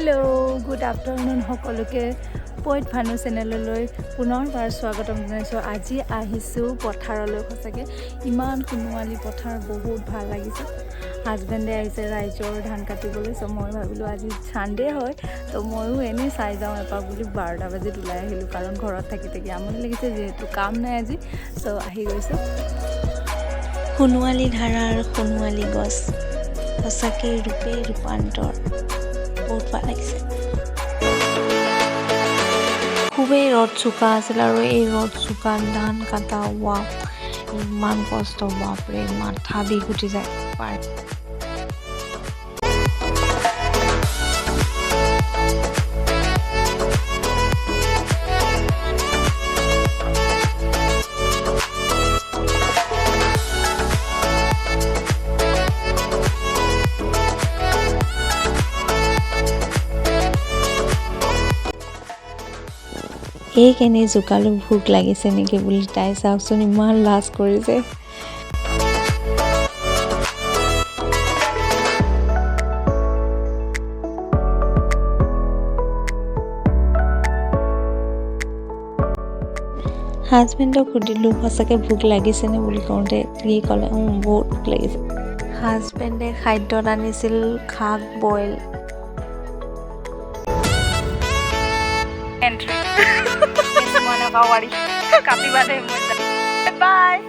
Hello good afternoon सकलोके point Bhanu चेनेलলৈ पुनरबार स्वागतम जनाइছো। আজি আহিছো পথাৰলৈ। সঁচাকে ইমান শুনুৱালি পথাৰ বহুত ভাল লাগিছে। হাজবেণ্ডে আহিছে ৰাইজৰ ধান কাটিবলৈ। সো মই ভাবিলো আজি সানডে হয় তো ময়ো এনে চাই যাওঁ এপাক বুলি 12টা বজাত ওলাই আহিলো, কাৰণ ঘৰত থাকি থাকি আমনি লাগিছে, যেহেতু কাম নাই আজি। সো আহি গৈছো। শুনুৱালি ধাৰাৰ শুনুৱালি গছ সঁচাকে ৰূপে ৰূপান্তৰ বহুত ভাল লাগিছে। খুবেই ৰ'দ চোকা আছিল আৰু এই ৰ'দ চোকা ধান কাটা ইমান কষ্ট, বাপৰে মাথা বিষ উঠি যায় পাৰে। এই কেনে জোকালো ভোক লাগিছে নেকি বুলি তাই চাওকচোন ইমান লাজ কৰিছে। হাজবেণ্ডক সুধিলোঁ সঁচাকৈ ভোক লাগিছেনে বুলি কওঁতে সি ক'লে বহুত ভোক লাগিছে। হাজবেণ্ডে খাদ্যত আনিছিল শাক বইল। Bye.